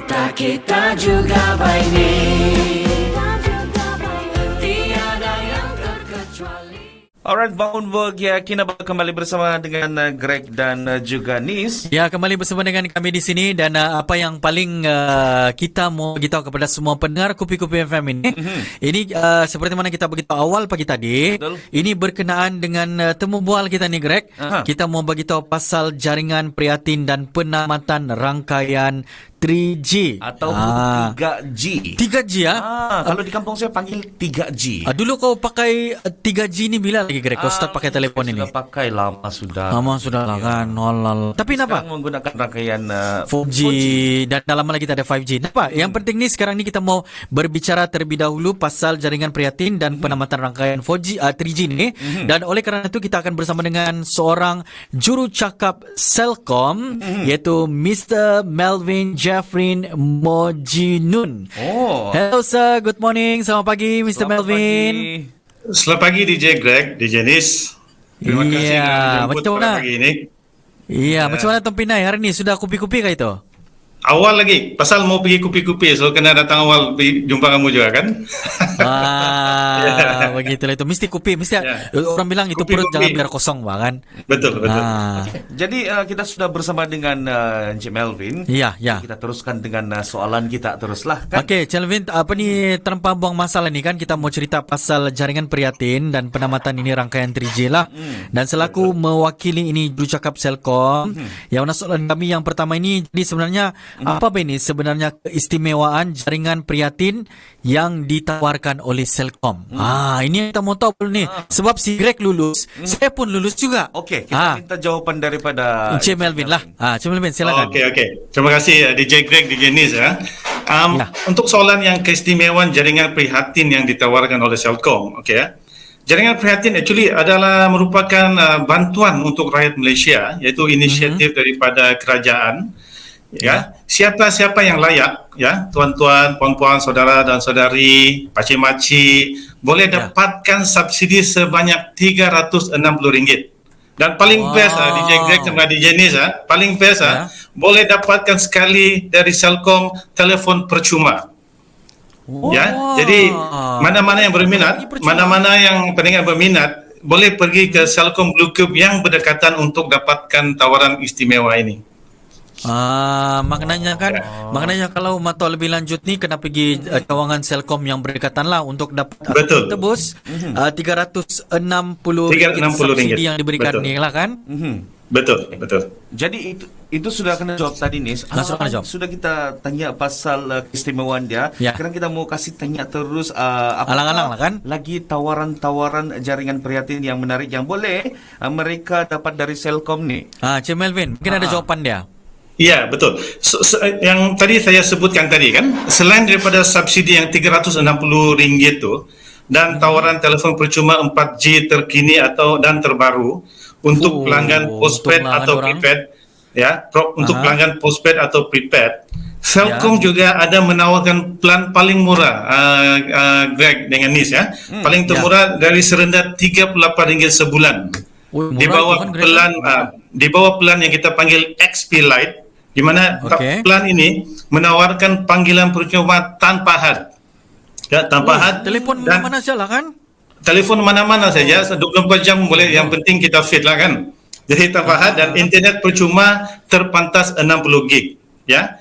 Kita juga baik ni. Tiada yang terkecuali. Alright, bangun bahagia. Kini kembali bersama dengan Greg dan juga Nis. Ya, kembali bersama dengan kami di sini dan apa yang paling kita mau beritahu kepada semua pendengar Kupi-Kupi FM ini. Ini seperti mana kita beritahu awal pagi tadi. Betul. Ini berkenaan dengan temu bual kita nih, Greg. Kita mau beritahu pasal jaringan prihatin dan penamatan rangkaian 3G Atau 3G. 3G ya? Kalau di kampung saya panggil 3G. Dulu kau pakai 3G ni bila lagi, Greg? Kau start pakai telefon ini? Sudah pakai lama sudah. Lama sudah lah kan. Nolal. Tapi kenapa? Sekarang menggunakan rangkaian 4G dan dalam lama lagi kita ada 5G. Kenapa? Yang penting ni sekarang ni kita mau berbicara terlebih dahulu pasal jaringan prihatin dan penamatan rangkaian 4G 3G ni. Dan oleh kerana itu kita akan bersama dengan seorang juru cakap Celcom iaitu Mr. Melvin Jeffrin Mojinun. Oh. Hello sir, good morning. Selamat pagi Mr. Selamat Melvin. pagi. Selamat pagi DJ Greg, DJ Nis. Terima kasih Iya, kerana jemput macam mana? pada pagi ini. Iya, macam mana Tom Pinai hari ni? Sudah kupi-kupi kah itu? Awal lagi, pasal mau pergi kupi-kupi, so kena datang awal pergi jumpa kamu juga kan? Begitulah itu. Mesti kupi, mesti orang bilang itu perut Kupi-kupi. jangan biar kosong, kan? Betul, betul. Jadi kita sudah bersama dengan Encik Melvin. Iya, ya. Kita teruskan dengan soalan kita teruslah kan. Okey, Melvin, apa ni tanpa buang masalah ni kan kita mau cerita pasal jaringan prihatin dan penamatan ini rangkaian 3G lah. Dan selaku mewakili ini juru cakap Celcom, yang mana soalan kami yang pertama ini jadi sebenarnya apa ini sebenarnya keistimewaan jaringan prihatin yang ditawarkan oleh Celcom? Ini yang kita mau tahu dulu ni. Sebab si Greg lulus, saya pun lulus juga. Okey, kita minta jawapan daripada Encik Melvin lah. Encik Melvin, silakan. Okey. Terima kasih DJ Greg, DJ Nis ya. Untuk soalan yang keistimewaan jaringan prihatin yang ditawarkan oleh Celcom, okey ya. Jaringan prihatin actually adalah merupakan bantuan untuk rakyat Malaysia, iaitu inisiatif daripada kerajaan. Ya, siapa-siapa yang layak, ya, tuan-tuan, puan-puan, saudara dan saudari, pakcik-makcik, boleh dapatkan subsidi sebanyak RM360. Dan paling best DJ Greg sama DJ Nis paling best boleh dapatkan sekali dari Celcom telefon percuma. Ya, jadi mana-mana yang berminat, mana-mana yang pendengar berminat, boleh pergi ke Celcom Blue Cube yang berdekatan untuk dapatkan tawaran istimewa ini. Maknanya kan, maknanya kalau mau tahu lebih lanjut ni kena pergi cawangan Celcom yang berdekatan lah untuk dapat tebus RM360 subsidi yang diberikan ni lah kan. Betul. Jadi itu sudah kena jawab tadi Nis. Sudah kita tanya pasal keistimewaan dia. Sekarang kita mau kasih tanya terus alang-alang lah kan. Lagi tawaran-tawaran jaringan prihatin yang menarik yang boleh mereka dapat dari Celcom ni. Cik Melvin, mungkin ada jawapan dia. Ya, betul. Yang tadi saya sebutkan tadi kan, selain daripada subsidi yang RM360 tu dan tawaran telefon percuma 4G terkini dan terbaru untuk pelanggan postpaid atau prepaid, ya, untuk pelanggan postpaid atau prepaid, Celcom juga ada menawarkan plan paling murah, Greg dengan Nis ya, paling termurah dari serendah RM38 sebulan. Di bawah plan yang kita panggil XP Lite, di mana plan ini menawarkan panggilan percuma tanpa had. Ya, tanpa had. Telefon mana-mana saja lah kan? Telefon mana-mana saja, 24 jam boleh, yang penting kita fit lah kan. Jadi tanpa had dan internet percuma terpantas 60 gig. Ya.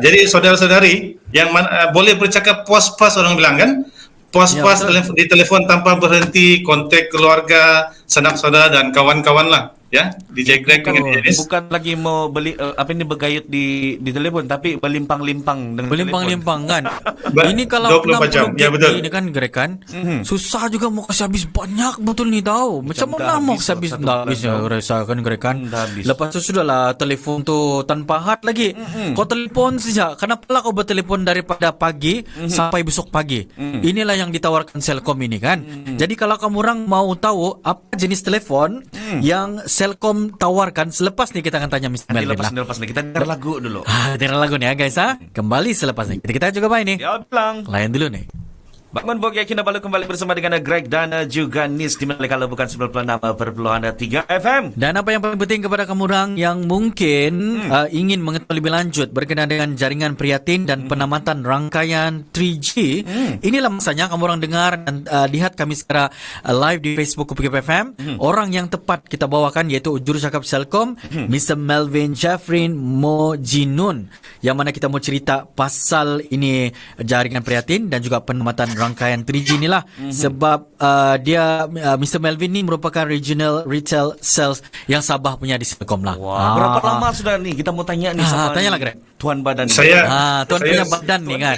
Jadi saudara-saudari yang boleh bercakap puas-puas orang bilang kan? Puas-puas di telefon tanpa berhenti, kontak keluarga, sanak saudara dan kawan-kawan lah. Ya, DJ Greg dengan DJ Nis. Bukan lagi mau beli bergayut di telefon, tapi berlimpang-limpang dengan berlimpang-limpang kan. Ini kalau 24 jam. Ya, betul. Ini kan Greg kan. Susah juga mau kasih habis banyak betul ni tahu. Macam mana mau kasih habis habisnya rasa kan Greg kan. Lepas tu sudahlah telefon tu tanpa had lagi. Kau telefon saja. Kenapa lah kau bertelefon daripada pagi sampai besok pagi? Inilah yang ditawarkan Celcom ini kan. Jadi kalau kamu orang mau tahu apa jenis telefon yang Celcom tawarkan, selepas ni kita akan tanya Mr. Melvin lah. Lepas ni kita dengar lagu dulu. Dengar lagu ni ya guys. Kembali selepas ni. Kita juga main ni. Ya, pelang. Layan dulu nih. Bangun Bogia Kinabalu kembali bersama dengan Greg dan juga Nis di mana kalau bukan 96.3 FM. Dan apa yang paling penting kepada kamu orang yang mungkin ingin mengetahui lebih lanjut berkenaan dengan jaringan prihatin dan penamatan rangkaian 3G, inilah masanya kamu orang dengar dan lihat kami secara live di Facebook UPKP FM. Orang yang tepat kita bawakan yaitu jurucakap Celcom, Mr. Melvin Jeffrin Mojinun, yang mana kita mau cerita pasal ini jaringan prihatin dan juga penamatan rangkaian 3G inilah. Sebab dia Mr. Melvin ni merupakan regional retail sales yang Sabah punya di Celcom lah. Wow. Berapa lama sudah nih kita mau tanya nih sama tanyalah Greg. Tuan Badan. Tuan punya badan ni kan.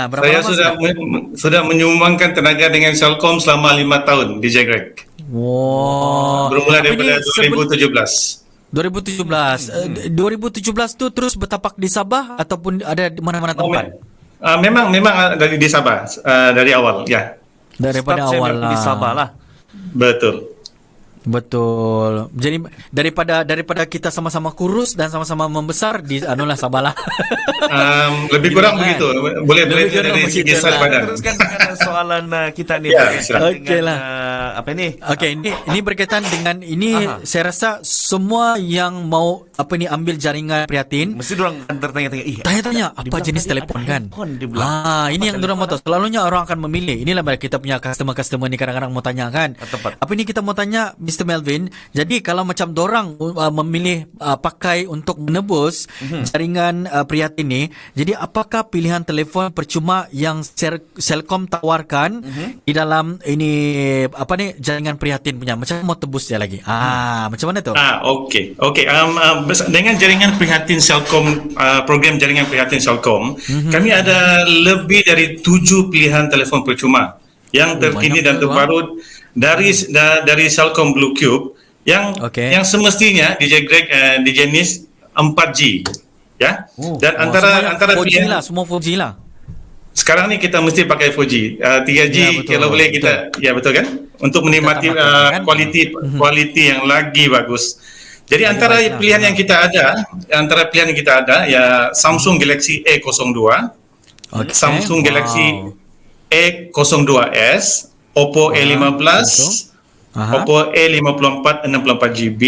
Berapa Saya lama sudah menyumbangkan tenaga dengan Celcom selama 5 tahun, DJ Greg. Wow. Bermula Tapi daripada ni 2017. 2017 tu terus bertapak di Sabah ataupun ada di mana-mana tempat? Memang dari di Sabah dari awal, ya. Daripada Start awal saya di Sabah lah. Betul. Jadi daripada kita sama-sama kurus dan sama-sama membesar di anulah Sabah lah. Lebih kurang begitu. Boleh dari segi size badan. Teruskan dengan soalan kita nih. Ya, silakan. Okey lah. Apa ini? Okey, ini berkaitan dengan ini. Saya rasa semua yang mau ambil jaringan prihatin Mesti diorang akan tertanya-tanya. tanya-tanya di apa belakang jenis tadi telefon ada kan. handphone di belakang. Ini yang diorang mau tahu. Selalunya orang akan memilih. Inilah kita punya customer ni kadang-kadang mau tanya kan. Tepat. Apa ini kita mau tanya Mr. Melvin. Jadi kalau macam dorang memilih pakai untuk menebus jaringan prihatin ni, jadi apakah pilihan telefon percuma yang Celcom tawarkan di dalam ini jaringan prihatin punya, macam mau tebus dia lagi. Macam mana tu? Okey. Dengan jaringan prihatin Celcom, program jaringan prihatin Celcom, kami ada lebih dari 7 pilihan telefon percuma yang terkini dan terbaru dari Celcom Blue Cube yang semestinya DJ Greg DJ Nis 4G, ya. Dan antara 4G pilihan lah, semua 4G lah. sekarang ni kita mesti pakai 4G, 3G Ya, betul, kalau boleh kita, ya betul kan, untuk menikmati kualiti yang lagi bagus. Jadi antara pilihan yang kita ada, ya Samsung Galaxy A02, Samsung Galaxy A02s, Oppo A15, Oppo A54 64GB,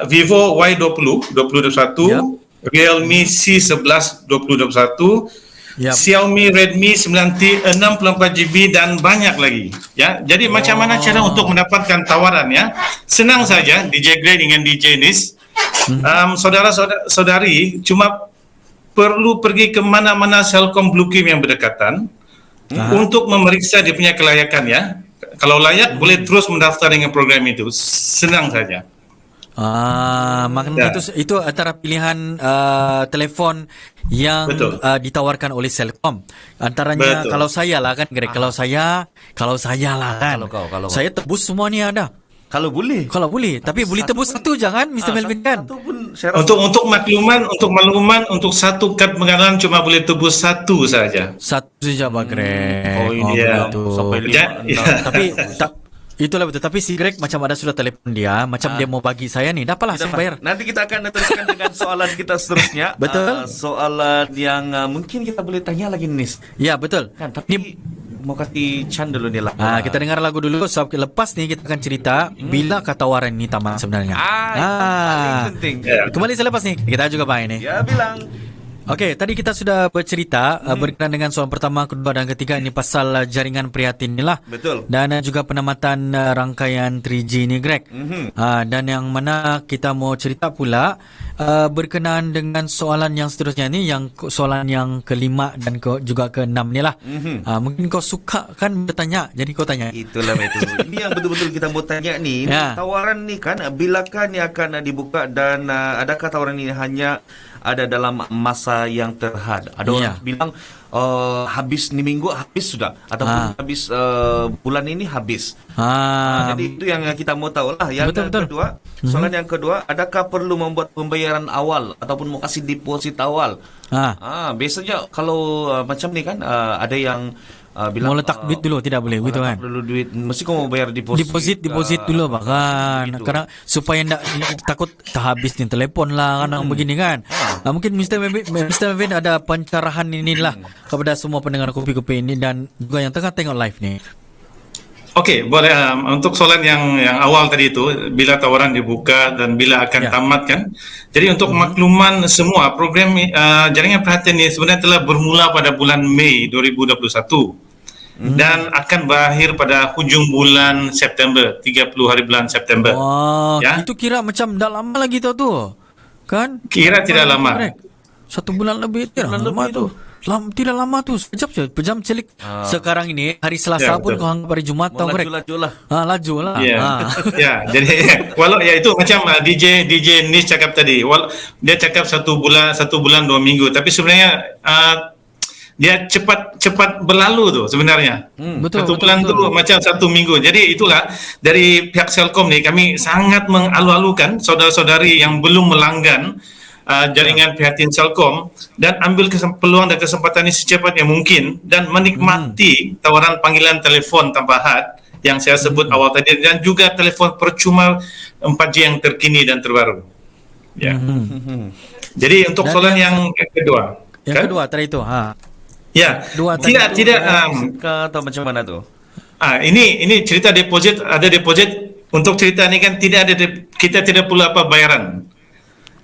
Vivo Y20 2021, Realme C11 2021, Xiaomi Redmi 64GB dan banyak lagi, ya. Jadi macam mana cara untuk mendapatkan tawaran, ya? Senang saja DJ Greg dengan DJ Nis. Saudara-saudari cuma perlu pergi ke mana-mana Celcom Blue Cube yang berdekatan untuk memeriksa dia punya kelayakan, ya. Kalau layak boleh terus mendaftar dengan program itu. Senang saja. Maknanya itu antara pilihan telefon yang ditawarkan oleh Celcom. Antaranya kalau saya lah kan, Greg, kalau saya lah kan. Saya tebus semua ni ada. Kalau boleh, tapi boleh tebus satu jangan Mr. Melvin kan. Untuk makluman untuk satu kad pengenalan cuma boleh tebus satu saja. Satu saja Pak Greg. Sampai 5. Tapi itulah betul. Tapi si Greg macam ada sudah telefon dia, macam dia mau bagi saya ni. Dapatlah saya bayar. Nanti kita akan teruskan dengan soalan kita seterusnya. Betul. Soalan yang mungkin kita boleh tanya lagi, Nis. Ya, betul. Kan, tapi mau kasih Chan dulu nih lah. Kita dengar lagu dulu. Sebab lepas ni kita akan cerita bila tawaran ni tamat sebenarnya. Paling penting. Kembali selepas ni. Kita juga main ni. Ya, bilang. Okey, tadi kita sudah bercerita berkenaan dengan soalan pertama, kedua dan ketiga ini pasal jaringan prihatin ni lah. Betul. Dan juga penamatan rangkaian 3G ni, Greg. Dan yang mana kita mau cerita pula berkenaan dengan soalan yang seterusnya ni, yang soalan yang kelima dan juga keenam ni lah. Mungkin kau suka kan bertanya, jadi kau tanya. Itulah itu. Ini yang betul-betul kita mau tanya ni. Tawaran ni kan bilakah ni akan dibuka dan adakah tawaran ini hanya ada dalam masa yang terhad? Ada orang bilang habis ni minggu habis sudah, ataupun habis bulan ini habis. Jadi itu yang kita mau tahu lah. Yang kedua, soalan yang kedua, adakah perlu membuat pembayaran awal ataupun mau kasih deposit awal? Biasanya kalau macam ni kan ada yang bilang mau letak duit dulu, tidak boleh gitu kan. Perlu duit, mesti kau mau bayar deposit dulu bahkan gitu. Karena supaya takut tak habis ni telefon lah kan begini kan. Mungkin Mr. Melvin ada pencerahan inilah kepada semua pendengar Kopi-Kopi ini dan juga yang tengah tengok live ni. Okey, boleh. Untuk soalan yang awal tadi itu, bila tawaran dibuka dan bila akan tamat kan. Jadi untuk makluman semua, program jaringan perhatian ini sebenarnya telah bermula pada bulan Mei 2021 dan akan berakhir pada hujung bulan September, 30 hari bulan September. Wah, itu kira macam dah lama lagi tu. Kan? Kira tidak lama. Correct. 1 bulan lebih tidak lama tu. Tidak lama tu, sekejap je, pejam celik. Sekarang ini hari Selasa pun kau anggap hari Jumaat tau, correct? Laju lah. Ya, jadi walau ya itu macam DJ Nis cakap tadi, dia cakap 1 bulan 2 minggu, tapi sebenarnya dia cepat berlalu tu sebenarnya. Betul. 1 bulan tu macam 1 minggu. Jadi itulah dari pihak Celcom ni kami sangat mengalu-alukan saudara-saudari yang belum melanggan jaringan perhatian Celcom dan ambil peluang dan kesempatan ini secepatnya mungkin dan menikmati tawaran panggilan telefon tanpa had yang saya sebut awal tadi dan juga telefon percuma 4G yang terkini dan terbaru. Ya. Jadi untuk soalan yang kedua. Yang kedua tadi itu, Ya. Tidak atau macam mana tu? Ini cerita deposit, ada deposit. Untuk cerita ini kan kita tidak perlu apa bayaran.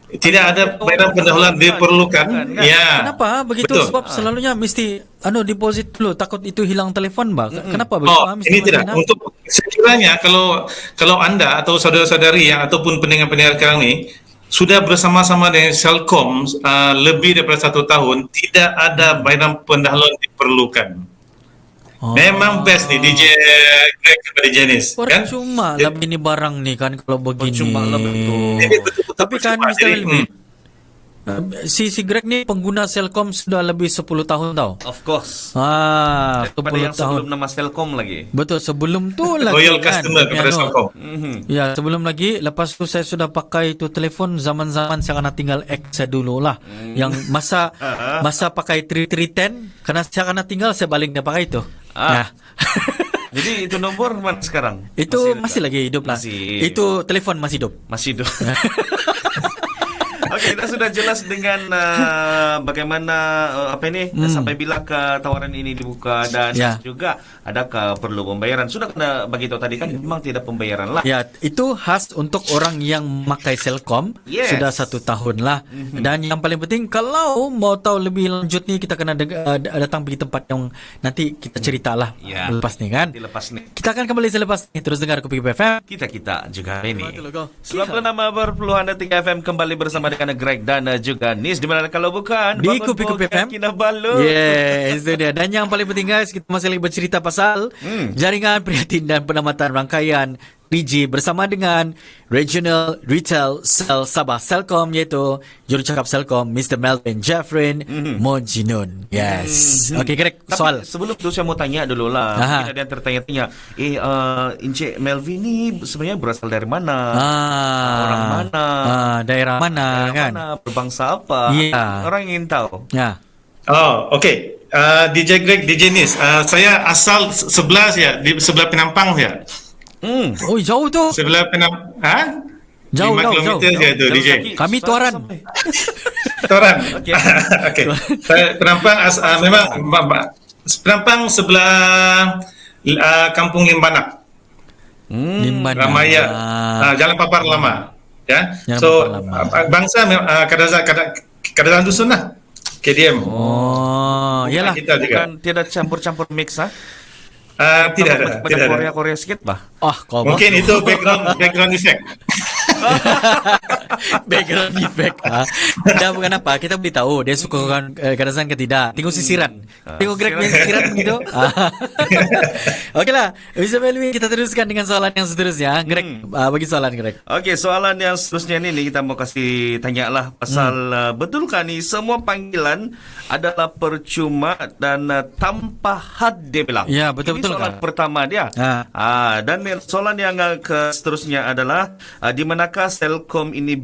Tidak ada bayaran pendahuluan diperlukan. Ya. Kenapa begitu? Betul. Sebab selalunya mesti deposit dulu, takut itu hilang telefon, Bang. Kenapa begitu? Ini tidak. Untuk sekiranya kalau Anda atau saudara-saudari yang ataupun pendengar-pendengar sekarang ini sudah bersama-sama dengan Celcom lebih daripada 1 tahun, tidak ada bayaran pendahuluan diperlukan. Memang best nih DJ Greg kepada Jenis kan? Percuma lah ini barang nih kan kalau begini. Percuma lah betul. Tapi kan Mr. Melvin, si Greg ni pengguna Celcom sudah lebih 10 tahun tau. Of course. Daripada yang sebelum nama Celcom lagi. Betul, sebelum tu lagi Loyal kan. customer kepada Celcom. Ya, sebelum lagi. Lepas tu saya sudah pakai tu telefon zaman-zaman saya kena tinggal X saya dulu lah. Yang masa pakai 3310, karena saya kena tinggal saya balik dia pakai itu. Jadi itu nombor mana sekarang? Itu masih lagi hidup lah. Itu telefon masih hidup. Masih hidup. Okey, kita sudah jelas dengan bagaimana sampai bila tawaran ini dibuka dan juga adakah perlu pembayaran. Sudah kena bagi tahu tadi kan memang tidak pembayaran lah. Ya, itu khas untuk orang yang memakai Celcom sudah 1 tahun lah. Dan yang paling penting kalau mau tahu lebih lanjut ni kita kena datang pergi tempat yang nanti kita ceritalah lepas ni kan. Kita akan kembali selepas ni, terus dengar Kopi FM. Kita juga ini. Selamat nama berpuluhan detik FM kembali bersama dengan Greg dan juga Nis. Di mana kalau bukan di Kopi-Kopi FM Kinabalu. Yes, itu dia. Dan yang paling penting guys, kita masih lagi bercerita pasal jaringan prihatin dan penamatan rangkaian 3G bersama dengan Regional Retail Cell Sabah Celcom, iaitu jurucakap Celcom Mr. Melvin Jeffrin Mojinun. Yes. Okey, correct. Soal. Sebelum tu saya mau tanya dulu lah. Mungkin ada yang tertanya-tanya, Encik Melvin ni sebenarnya berasal dari mana? Orang mana? Daerah mana kan? Mana? Berbangsa apa? Orang ingin tahu. Okey. DJ Greg, DJ Nis. Saya asal sebelah di sebelah Penampang ya. Oh, jauh tu. Sebelah Penampang. Jauh. 5 kilometer je tu DJ. Kami Tuaran. Okey. Saya Penampang memang Penampang sebelah Kampung Limbanak. Limbanak. Ramaya. Jalan Papar Lama. Ya. Jalan So Papar Lama. bangsa kadang dusun lah. KDM. Yalah. Kita juga. Bukan tidak campur-campur mix Tidak ada. Korea-Korea sikit bah. Mungkin itu background effect. Background effect. Dah bukan apa, kita boleh tahu dia suka kadasan ke tidak. Tengok sisiran. Tengok Greg punya sisiran begitu. Okeylah, Mr. Melvin, kita teruskan dengan soalan yang seterusnya. Greg, bagi soalan Greg. Okey, soalan yang seterusnya ni kita mau kasih tanyalah pasal betulkah ni semua panggilan adalah percuma dan tanpa had dia bilang. Ya, betul-betul. Ini soalan pertama dia. Dan soalan yang seterusnya adalah di manakah Celcom ini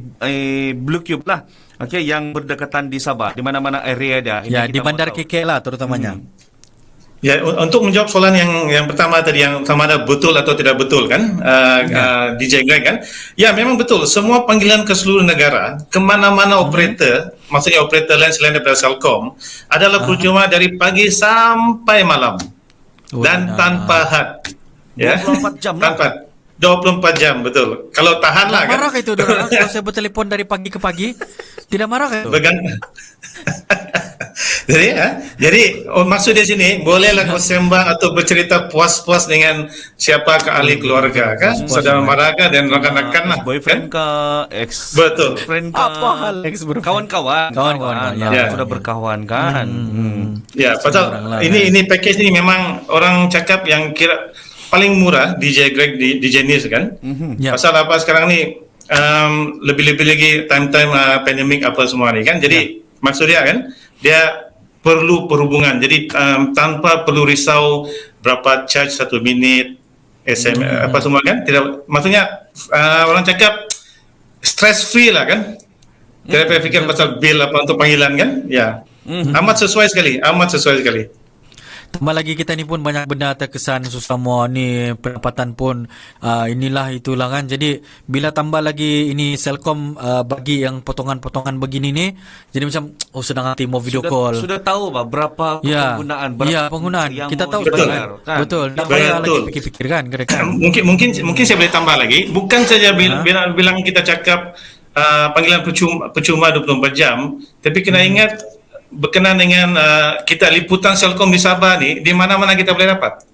Blue Cube lah. Okey, yang berdekatan di Sabah, di mana-mana area dia. Ya, di Bandar KK lah terutamanya. Ya, untuk menjawab soalan yang pertama tadi, yang sama ada betul atau tidak betul kan, DJ Greg kan? Ya, memang betul. Semua panggilan ke seluruh negara, kemana-mana operator, maksudnya operator lain selain daripada Celcom, adalah percuma dari pagi sampai malam dan tanpa had. Ya, 24 jam lah. tanpa 24 jam, betul. Kalau tahan lah kan. Marah kah itu dorang kalau saya bertelepon dari pagi ke pagi? Tidak marah kah itu? Jadi maksud di sini bolehlah kau sembang atau bercerita puas-puas dengan siapa ke ahli keluarga kan, saudara mara dan rakan-rakan lah, boyfriend kan? ke ex Betul. friend ke Apa hal ex boyfriend? kawan-kawan Ya. Ya. sudah berkawan kan. Ya, pasal orang lah, ini package ini memang orang cakap yang kira paling murah DJ Greg di DJ Nis kan. Ya. Pasal apa sekarang ni lebih-lebih lagi time-time pandemik apa semua ni kan. Jadi maksud dia kan, dia perlu perhubungan. Jadi tanpa perlu risau berapa charge 1 minit SMS apa semua kan. Tidak, maksudnya orang cakap stress free lah kan. Tidak payah fikir pasal bill apa untuk panggilan kan. Ya. Amat sesuai sekali. Tambah lagi kita ni pun banyak benda terkesan susah semua ni, pendapatan pun inilah itulah kan. Jadi bila tambah lagi ini Celcom bagi yang potongan-potongan begini ni, jadi macam sedang hati mau video call. Sudah tahu berapa penggunaan, penggunaan. yang Kita mau tahu dibayar, kan? betul. Tak Betul. payah lagi fikir-fikir kan, kira-kira. Mungkin saya boleh tambah lagi. Bukan saja bilang kita cakap panggilan percuma 24 jam, tapi kena ingat berkenaan dengan kita liputan Celcom di Sabah ni, di mana-mana kita boleh dapat.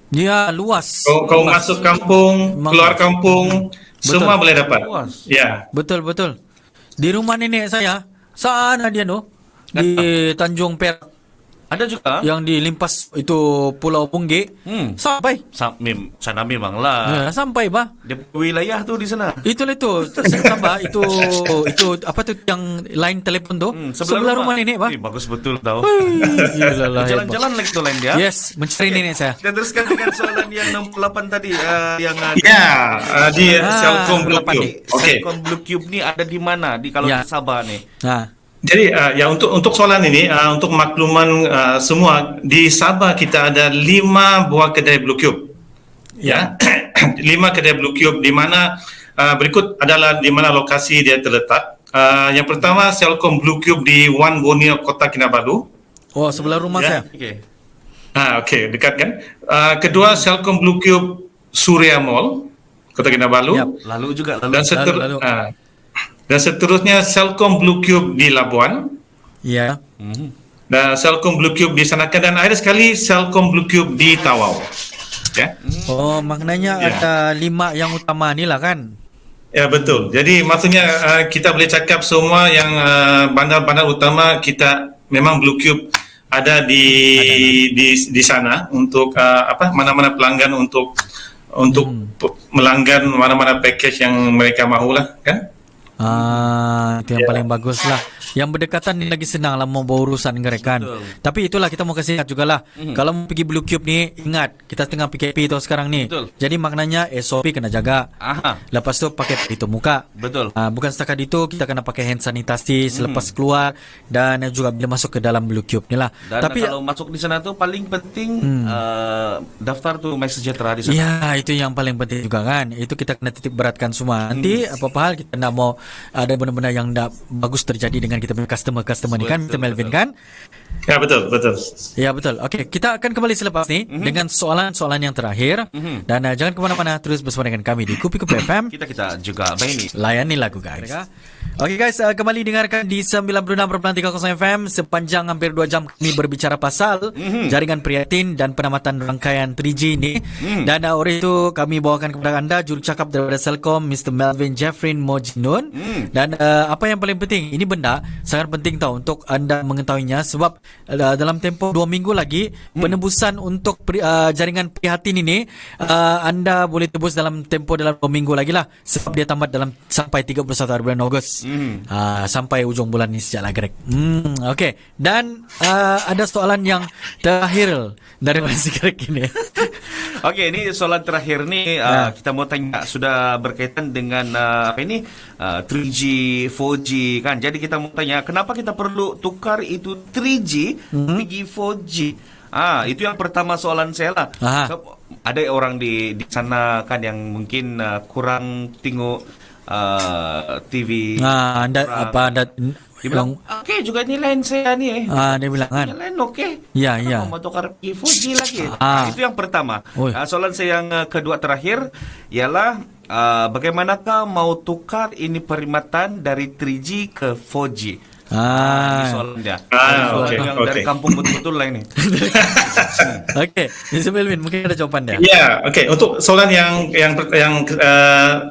Ya, luas. Kau masuk kampung, keluar kampung, semua boleh dapat. Luas. Ya. Betul. Di rumah nenek saya, sana dia di Tanjung Perak. Ada juga Yang dilimpas itu Pulau Bunggik. Sampai. sana memanglah. Sampai bah. Dia wilayah tu di sana. Itulah itu. Sabah itu apa tu yang line telefon tu? Sebelah rumah nenek bah. Bagus betul tahu. Jalan-jalan lagi tu lain dia. Yes, mencari nenek saya. Kita teruskan dengan soalan yang 68 tadi yang Di Celcom Blue Cube. Cube. Okey. Celcom Blue Cube ni ada di mana? Di kalau di Sabah ni. Jadi ya untuk soalan ini untuk makluman semua, di Sabah kita ada 5 buah kedai Blue Cube. Ya. 5 kedai Blue Cube di mana berikut adalah di mana lokasi dia terletak. Yang pertama Celcom Blue Cube di Wan Borneo, Kota Kinabalu. Oh, sebelah rumah saya. Okey. Okey, dekat kan. Kedua Celcom Blue Cube Surya Mall, Kota Kinabalu. Lalu juga Dan seterusnya Celcom Blue Cube di Labuan. Ya. Dan Celcom Blue Cube di Sanakan, dan ada sekali Celcom Blue Cube di Tawau. Ya. Oh, maknanya ada 5 yang utama ni lah kan? Ya, betul. Jadi maksudnya kita boleh cakap semua yang bandar-bandar utama kita memang Blue Cube ada di sana untuk mana-mana pelanggan untuk melanggan mana-mana package yang mereka mahulah kan. Itu yang paling bagus lah. Yang berdekatan ni lagi senang lah mau bawa urusan kan. Tapi itulah kita mau kasih ingat jugalah. Kalau mau pergi Blue Cube ni, ingat kita tengah PKP tu sekarang ni. Betul. Jadi maknanya SOP kena jaga. Lepas tu pakai pelitup muka. Betul. Bukan setakat itu, kita kena pakai hand sanitasi selepas keluar dan juga bila masuk ke dalam Blue Cube ni lah. Dan tapi kalau masuk di sana tu paling penting daftar tu MySejahtera di sana. ya, itu yang paling penting juga kan. Itu kita kena titik beratkan semua. Nanti apa-apa hal kita nak mau ada benda-benda yang tak bagus terjadi dengan kita punya customer ni kan, Mr. Melvin kan? Ya, betul. Ya, betul. Okey, kita akan kembali selepas ni dengan soalan-soalan yang terakhir. Dan jangan ke mana-mana, terus bersama dengan kami di Kupi-Kupi FM. Kita juga baik. Layani lagu guys. Okey guys, kembali dengarkan di 96.30 FM. Sepanjang hampir 2 jam kami berbicara pasal jaringan prihatin dan penamatan rangkaian 3G ni. Dan oleh itu kami bawakan kepada anda jurucakap daripada Celcom, Mr. Melvin Jeffrin Mojinun. Dan apa yang paling penting, ini benda sangat penting tahu untuk anda mengetahuinya, sebab dalam tempoh 2 minggu lagi penebusan untuk jaringan prihatin ini anda boleh tebus dalam 2 minggu lagi lah, sebab dia tamat dalam sampai 31 hari bulan Ogos. Sampai ujung bulan ni sejak lah Greg. Okey, dan ada soalan yang terakhir dari Mas Greg ini. Okey, ini soalan terakhir ni kita mau tanya, sudah berkaitan dengan 3G, 4G kan. Jadi kita mau tanya, kenapa kita perlu tukar itu 3G pergi 4G? Itu yang pertama soalan saya lah. So, ada orang di sana kan yang mungkin kurang tengok TV. Anda Dia bilang, okey juga ni line saya ni. Dia bilang kan. Yang lain okey. Ya. Mau tukar pergi 4G lagi. Itu yang pertama. Soalan saya yang kedua terakhir ialah bagaimanakah mau tukar ini perkhidmatan dari 3G ke 4G? Ini soalan dia. Soalan yang dari kampung betul-betul lah ini. Okey, Mr. Melvin mungkin ada jawapan dia. Ya, okey. Untuk soalan yang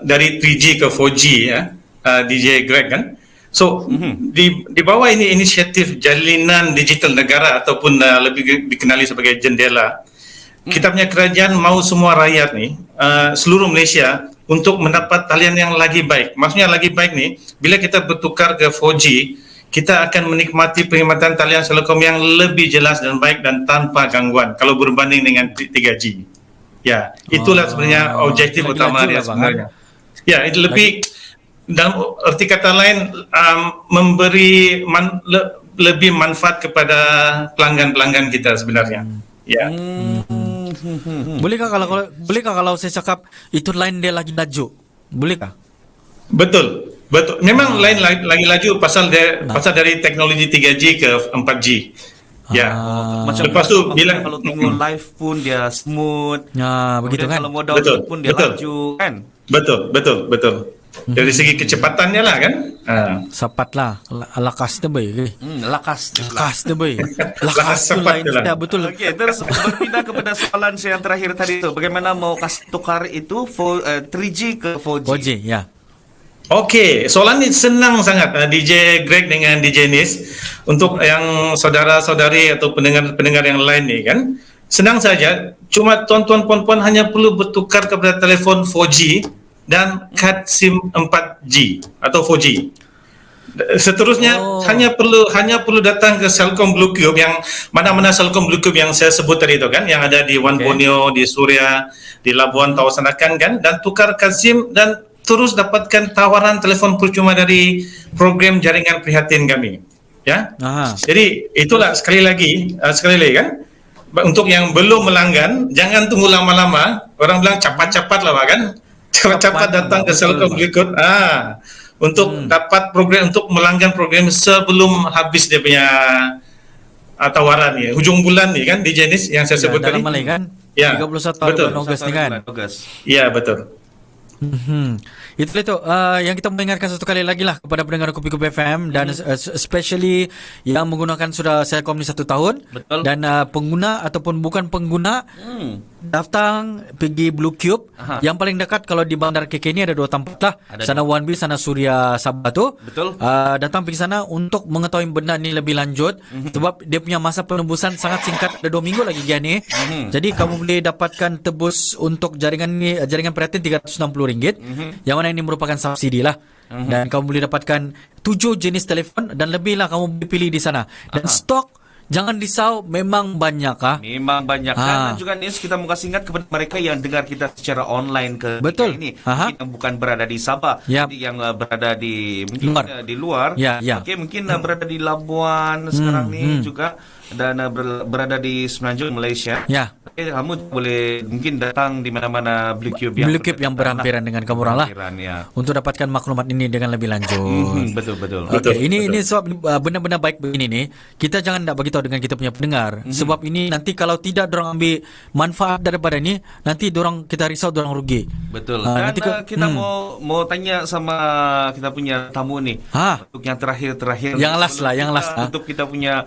dari 3G ke 4G ya, DJ Greg kan. So di bawah ini inisiatif Jalinan Digital Negara ataupun lebih dikenali sebagai Jendela. Kita punya kerajaan mau semua rakyat ni seluruh Malaysia untuk mendapat talian yang lagi baik. Maksudnya lagi baik ni bila kita bertukar ke 4G, kita akan menikmati perkhidmatan talian Celcom yang lebih jelas dan baik dan tanpa gangguan kalau berbanding dengan 3G. Ya, itulah sebenarnya objektif utama dia sebenarnya. Ya, itu lebih dalam arti kata lain memberi lebih manfaat kepada pelanggan-pelanggan kita sebenarnya. Ya. Bolehkah kalau saya cakap itu line dia lagi laju? Bolehkah? Betul. Memang line lagi laju pasal dari teknologi 3G ke 4G. Ya. Macam lepas tu bila kalau tengok live pun dia smooth. Begitu kan? Kalau mau download pun dia laju kan? Betul. Dari segi kecepatannya lah kan. Sapat lah. Lakas tu baik. Lakas tu baik. Lakas tu lain dia betul. Okey, terus berpindah kepada soalan saya yang terakhir tadi tu. Bagaimana mau kasih tukar itu 3G ke 4G? 4G, ya. Okey, soalan ini senang sangat DJ Greg dengan DJ Nis. Untuk yang saudara-saudari atau pendengar yang lain ni kan. Senang saja. Cuma tuan-tuan puan-puan hanya perlu bertukar kepada telefon 4G dan kad SIM 4G atau 4G. Seterusnya hanya perlu datang ke Celcom Blue Cube yang mana-mana Celcom Blue Cube yang saya sebut tadi itu kan, yang ada di Wan Borneo, di Suria, di Labuan Tawasanakan kan, dan tukar kad SIM dan terus dapatkan tawaran telefon percuma dari program jaringan prihatin kami. Ya. Jadi itulah sekali lagi kan, untuk yang belum melanggan jangan tunggu lama-lama. Orang bilang cepat-cepat lah kan. Cepat-cepat datang ke Celcom berikut untuk dapat program, untuk melanggan program sebelum habis dia punya tawaran ni hujung bulan ni kan, di jenis yang saya sebut tadi. Dalam Malay kan? Ya. 31 bulan Ogos ni kan? Ya, betul. Itu yang kita mendengarkan satu kali lagi lah kepada pendengar Kopi-Kopi FM dan especially yang menggunakan sudah Celcom ni 1 tahun. Betul. Dan pengguna ataupun bukan pengguna datang pergi Blue Cube. Yang paling dekat kalau di Bandar KK ni ada 2 tempat lah, sana Wan B, sana Suria Sabah tu. Betul. Datang pergi sana untuk mengetahui benda ni lebih lanjut sebab dia punya masa penembusan sangat singkat, ada 2 minggu lagi dia ni. Jadi kamu boleh dapatkan tebus untuk jaringan ni, jaringan prihatin RM360, yang mana ini merupakan subsidi lah. Dan kamu boleh dapatkan 7 jenis telefon dan lebih lah kamu boleh pilih di sana. Dan stok jangan risau, memang banyak Memang banyak. Dan juga Nis, kita mau kasih ingat kepada mereka yang dengar kita secara online ke betul ini, mungkin yang bukan berada di Sabah, yang berada di mungkin di luar. Okey, mungkin berada di Labuan sekarang ni juga, dan berada di Semenanjung Malaysia. Kamu boleh mungkin datang di mana-mana Blue Cube yang berhampiran dengan kamu orang lah, untuk dapatkan maklumat ini dengan lebih lanjut. Betul. Ini sebab benda-benda baik begini ni kita jangan nak bagi tahu dengan kita punya pendengar, sebab ini nanti kalau tidak dorang ambil manfaat daripada ni, nanti kita risau dorang rugi. Betul. Dan nanti kita mau tanya sama kita punya tamu ni, untuk yang terakhir yang last untuk kita punya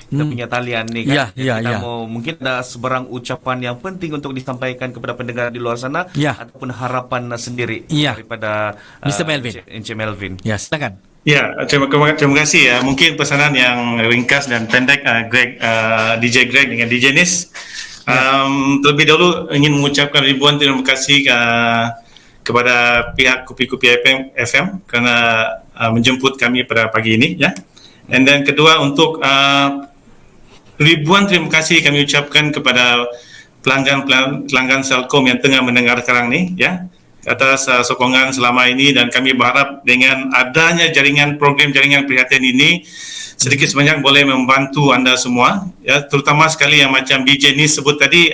kita punya talian ni kan. Kita mau mungkin ada sebarang ucapan yang penting untuk disampaikan kepada pendengar di luar sana, ataupun harapan sendiri daripada Mr. Melvin. Encik Melvin. Ya, silakan. Ya, terima kasih ya. Mungkin pesanan yang ringkas dan pendek DJ Greg dengan DJ Nis. Terlebih dahulu ingin mengucapkan ribuan terima kasih kepada pihak Kopi-Kopi FM kerana menjemput kami pada pagi ini ya. And then kedua, untuk ribuan terima kasih kami ucapkan kepada pelanggan Celcom yang tengah mendengar sekarang ni ya, atas sokongan selama ini, dan kami berharap dengan adanya program jaringan prihatin ini sedikit sebanyak boleh membantu anda semua, ya, terutama sekali yang macam DJ ni sebut tadi,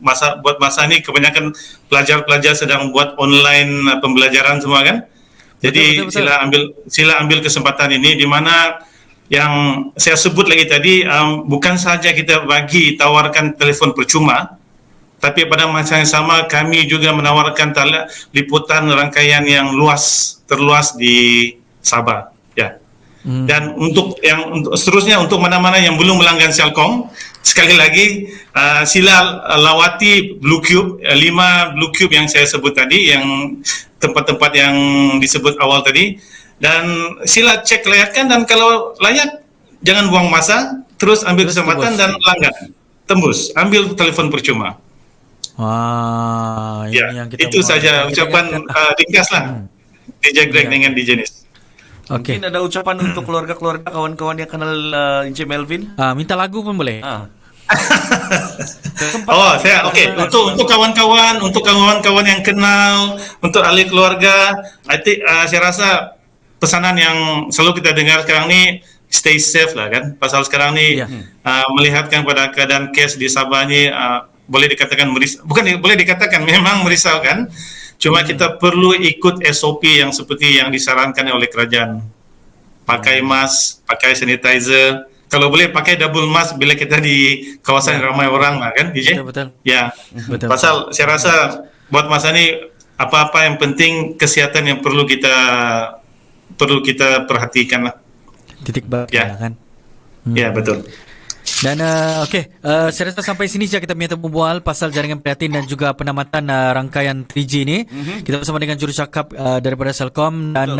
buat masa ni kebanyakan pelajar-pelajar sedang buat online pembelajaran semua kan. Jadi Betul. sila ambil kesempatan ini, di mana yang saya sebut lagi tadi, bukan saja kita tawarkan telefon percuma, tapi pada masa yang sama kami juga menawarkan liputan rangkaian yang terluas di Sabah, ya. Dan untuk seterusnya, untuk mana-mana yang belum melanggan Celcom, sekali lagi sila lawati Blue Cube, 5 Blue Cube yang saya sebut tadi, yang tempat-tempat yang disebut awal tadi, dan sila cek layakan, dan kalau layak jangan buang masa, terus ambil kesempatan dan langgan, tembus, ambil telefon percuma. Wah, ini Ya, yang kita itu saja ucapan ringkas lah DJ Greg dengan DJ Nis. Okey. Mungkin ada ucapan untuk keluarga-keluarga, kawan-kawan yang kenal Encik Melvin. Minta lagu pun boleh. Untuk kawan-kawan yang kenal, untuk ahli keluarga, I think, saya rasa pesanan yang selalu kita dengar sekarang ni, stay safe lah kan. Pasal sekarang ni melihatkan pada keadaan kes di Sabah ni, boleh dikatakan memang merisaukan. Cuma kita perlu ikut SOP yang seperti yang disarankan oleh kerajaan. Pakai mask, pakai sanitizer. Kalau boleh pakai double mask bila kita di kawasan ramai orang lah kan, DJ? Betul. Ya. Betul. Pasal saya rasa buat masa ni, apa-apa yang penting kesihatan yang perlu kita perhatikan lah. Titik balik kan. Ya, betul. Dan saya rasa sampai sini saja kita punya berbual pasal jaringan prihatin dan juga penamatan rangkaian 3G ni. Kita bersama dengan jurucakap daripada Celcom, dan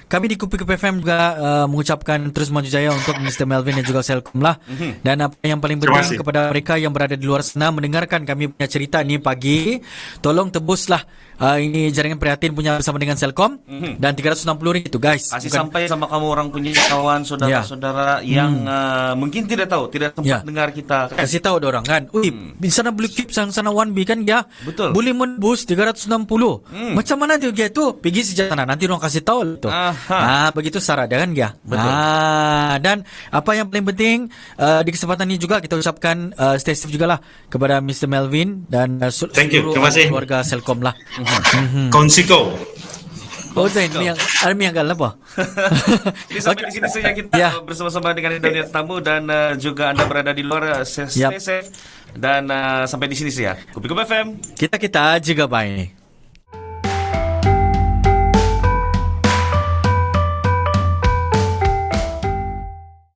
kami di Kupi FM juga mengucapkan terus maju jaya untuk Mr. Melvin dan juga Celcom lah. Dan apa yang paling penting kepada mereka yang berada di luar sana mendengarkan kami punya cerita ni pagi, tolong tebuslah ini jaringan prihatin punya bersama dengan Celcom, dan RM360 itu guys. Kasih sampai sama kamu orang punya kawan, saudara-saudara yang mungkin tidak tahu, tidak sempat dengar kita. Kasih tahu orang kan. Di sana Blue Cube, sana 1B kan ya. Betul. Boleh menebus 360. Macam mana dia tu? Pergi sejak sana, nanti orang kasih tahu tu. Begitu syarat dia kan ya. Betul. Dan apa yang paling penting di kesempatan ini juga kita ucapkan stay safe jugalah kepada Mr. Melvin dan seluruh keluarga Celcom lah. Konsiko. Zain, yang agak apa? Jadi sampai di sini saja kita bersama-sama dengan Indonesia tamu, dan juga anda berada di luar, stay safe, dan sampai di sini saja. Kupi FM. Kita juga baik.